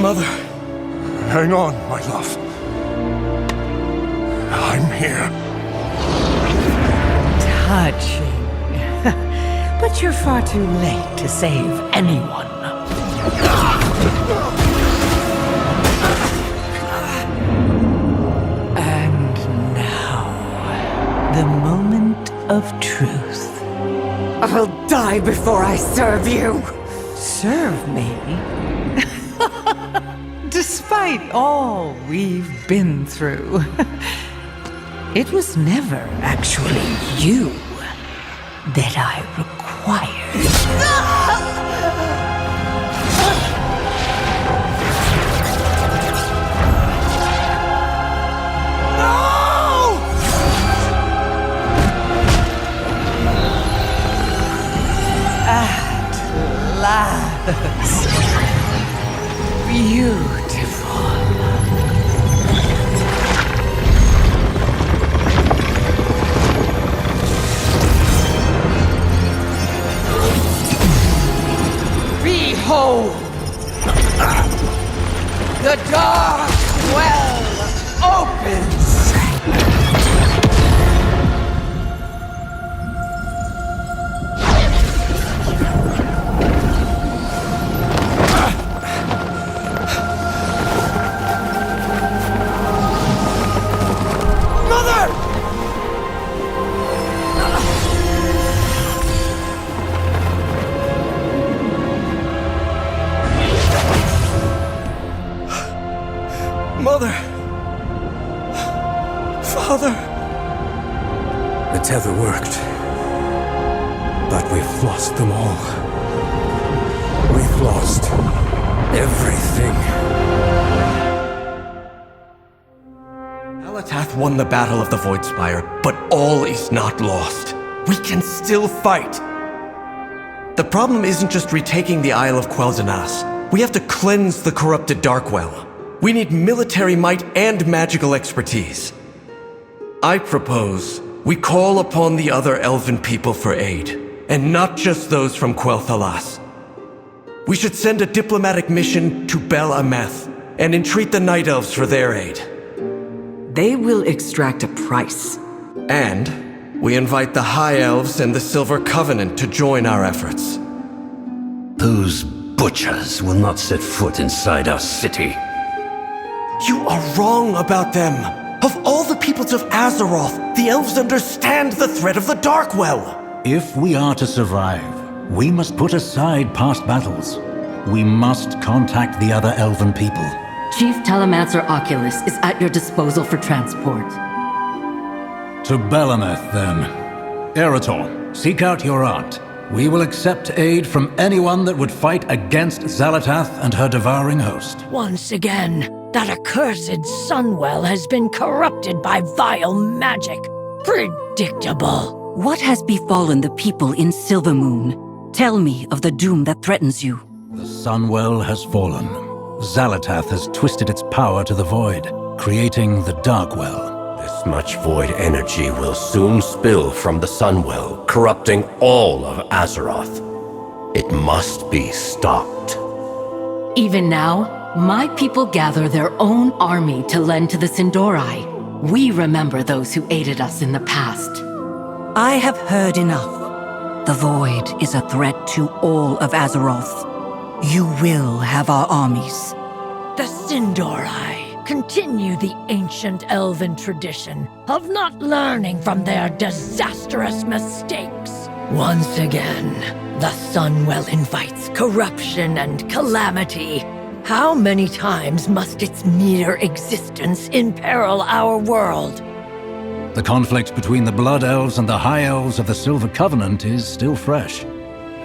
Mother, hang on, my love. I'm here. Touching. But you're far too late to save anyone. And now, the moment of truth. I'll die before I serve you! Serve me? Despite all we've been through, it was never actually you that I required. At last. Beautiful. Behold! The Darkwell opens! Mother! Father! The tether worked. But we've lost them all. We've lost everything. Xalatath won the Battle of the Voidspire, but all is not lost. We can still fight. The problem isn't just retaking the Isle of Quel'Zanas. We have to cleanse the corrupted Darkwell. We need military might and magical expertise. I propose we call upon the other elven people for aid, and not just those from Quel'Thalas. We should send a diplomatic mission to Bel Ameth and entreat the Night Elves for their aid. They will extract a price. And we invite the High Elves and the Silver Covenant to join our efforts. Those butchers will not set foot inside our city. You are wrong about them. Of all the peoples of Azeroth, the elves understand the threat of the Darkwell. If we are to survive, we must put aside past battles. We must contact the other elven people. Chief Telemancer Oculus is at your disposal for transport. To Bel Ameth, then. Arator, seek out your aunt. We will accept aid from anyone that would fight against Xalatath and her devouring host. Once again, that accursed Sunwell has been corrupted by vile magic. Predictable. What has befallen the people in Silvermoon? Tell me of the doom that threatens you. The Sunwell has fallen. Xalatath has twisted its power to the void, creating the Darkwell. This much void energy will soon spill from the Sunwell, corrupting all of Azeroth. It must be stopped. Even now, my people gather their own army to lend to the Shal'dorei. We remember those who aided us in the past. I have heard enough. The Void is a threat to all of Azeroth. You will have our armies. The Shal'dorei continue the ancient elven tradition of not learning from their disastrous mistakes. Once again, the Sunwell invites corruption and calamity. How many times must its mere existence imperil our world? The conflict between the Blood Elves and the High Elves of the Silver Covenant is still fresh.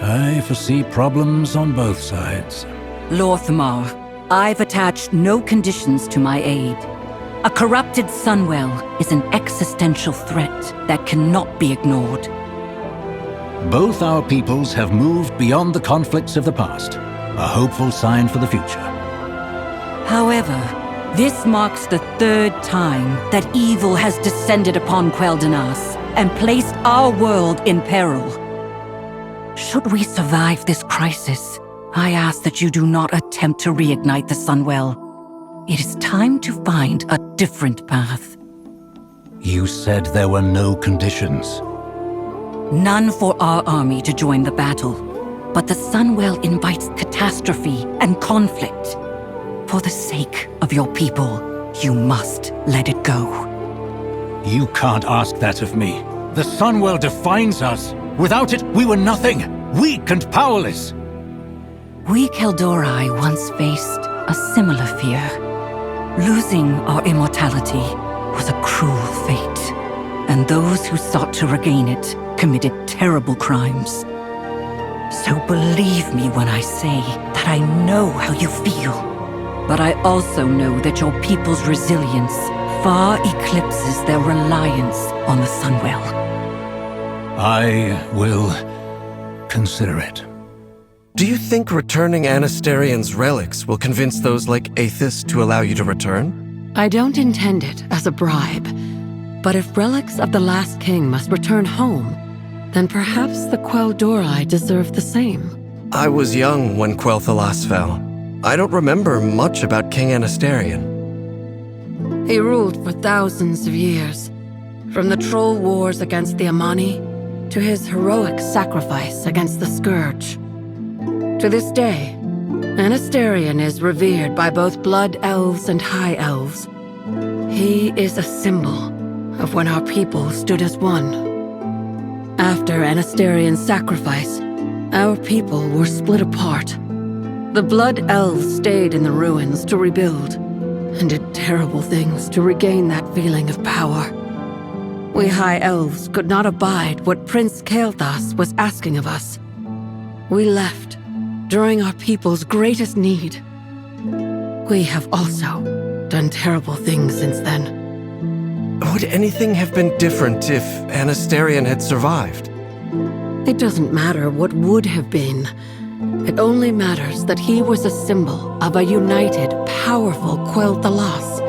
I foresee problems on both sides. Lor'thermar, I've attached no conditions to my aid. A corrupted Sunwell is an existential threat that cannot be ignored. Both our peoples have moved beyond the conflicts of the past, a hopeful sign for the future. However, this marks the third time that evil has descended upon Quel'Zanas and placed our world in peril. Should we survive this crisis, I ask that you do not attempt to reignite the Sunwell. It is time to find a different path. You said there were no conditions. None for our army to join the battle. But the Sunwell invites catastrophe and conflict. For the sake of your people, you must let it go. You can't ask that of me. The Sunwell defines us. Without it, we were nothing. Weak and powerless. We Shal'dorei once faced a similar fear. Losing our immortality was a cruel fate, and those who sought to regain it committed terrible crimes. So believe me when I say that I know how you feel. But I also know that your people's resilience far eclipses their reliance on the Sunwell. I will consider it. Do you think returning Anasterian's relics will convince those like Aethas to allow you to return? I don't intend it as a bribe. But if relics of the last king must return home, then perhaps the Shal'dorei deserve the same. I was young when Quel'Thalas fell. I don't remember much about King Anasterian. He ruled for thousands of years, from the troll wars against the Amani to his heroic sacrifice against the Scourge. To this day, Anasterian is revered by both Blood Elves and High Elves. He is a symbol of when our people stood as one. After Anasterian's sacrifice, our people were split apart. The Blood Elves stayed in the ruins to rebuild, and did terrible things to regain that feeling of power. We High Elves could not abide what Prince Xalatath was asking of us. We left during our people's greatest need. We have also done terrible things since then. Would anything have been different if Anasterian had survived? It doesn't matter what would have been. It only matters that he was a symbol of a united, powerful Quel'Thalas.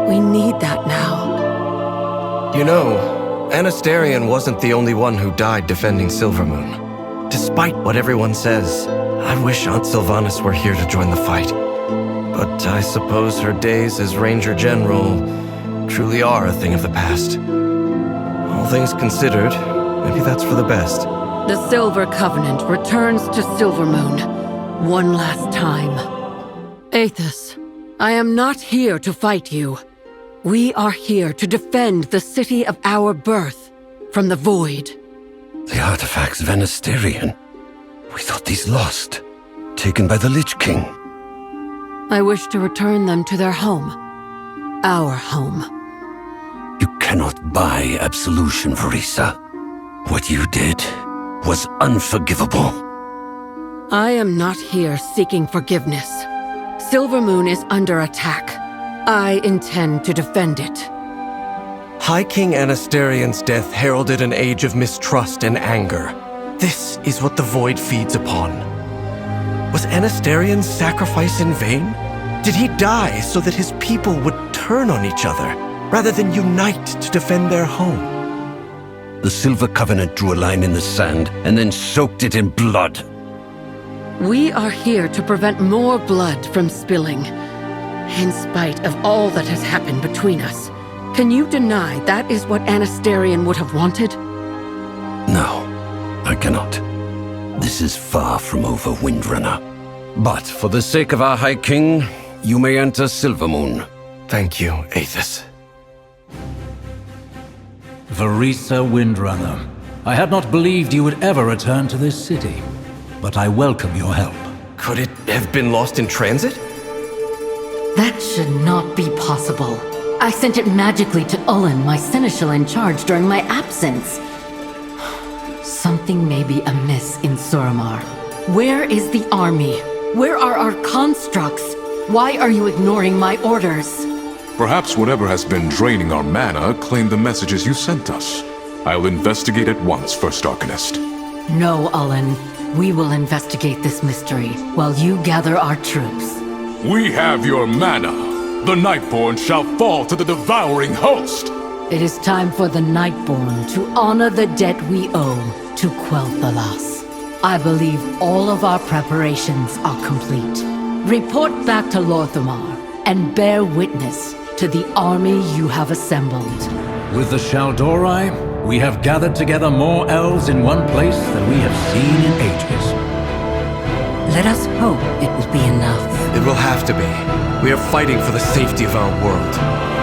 We need that now. You know, Anasterian wasn't the only one who died defending Silvermoon. Despite what everyone says, I wish Aunt Sylvanas were here to join the fight. But I suppose her days as Ranger General truly are a thing of the past. All things considered, maybe that's for the best. The Silver Covenant returns to Silvermoon one last time. Aethas, I am not here to fight you. We are here to defend the city of our birth from the Void. The artifacts of Anasterian. We thought these lost. Taken by the Lich King. I wish to return them to their home. Our home. You cannot buy absolution, Vereesa. What you did was unforgivable. I am not here seeking forgiveness. Silvermoon is under attack. I intend to defend it. High King Anasterian's death heralded an age of mistrust and anger. This is what the Void feeds upon. Was Anasterian's sacrifice in vain? Did he die so that his people would turn on each other, rather than unite to defend their home? The Silver Covenant drew a line in the sand and then soaked it in blood. We are here to prevent more blood from spilling. In spite of all that has happened between us, can you deny that is what Anasterian would have wanted? No, I cannot. This is far from over, Windrunner. But for the sake of our High King, you may enter Silvermoon. Thank you, Aethas. Vereesa Windrunner, I had not believed you would ever return to this city, but I welcome your help. Could it have been lost in transit? That should not be possible. I sent it magically to Ullen, my seneschal in charge, during my absence. Something may be amiss in Suramar. Where is the army? Where are our constructs? Why are you ignoring my orders? Perhaps whatever has been draining our mana claimed the messages you sent us. I'll investigate at once, First Arcanist. No, Ullen. We will investigate this mystery while you gather our troops. We have your mana. The Nightborne shall fall to the devouring host. It is time for the Nightborne to honor the debt we owe to Quel'Thalas. I believe all of our preparations are complete. Report back to Lor'thermar and bear witness to the army you have assembled. With the Shal'dorei, we have gathered together more elves in one place than we have seen in ages. Let us hope it will be enough. It will have to be. We are fighting for the safety of our world.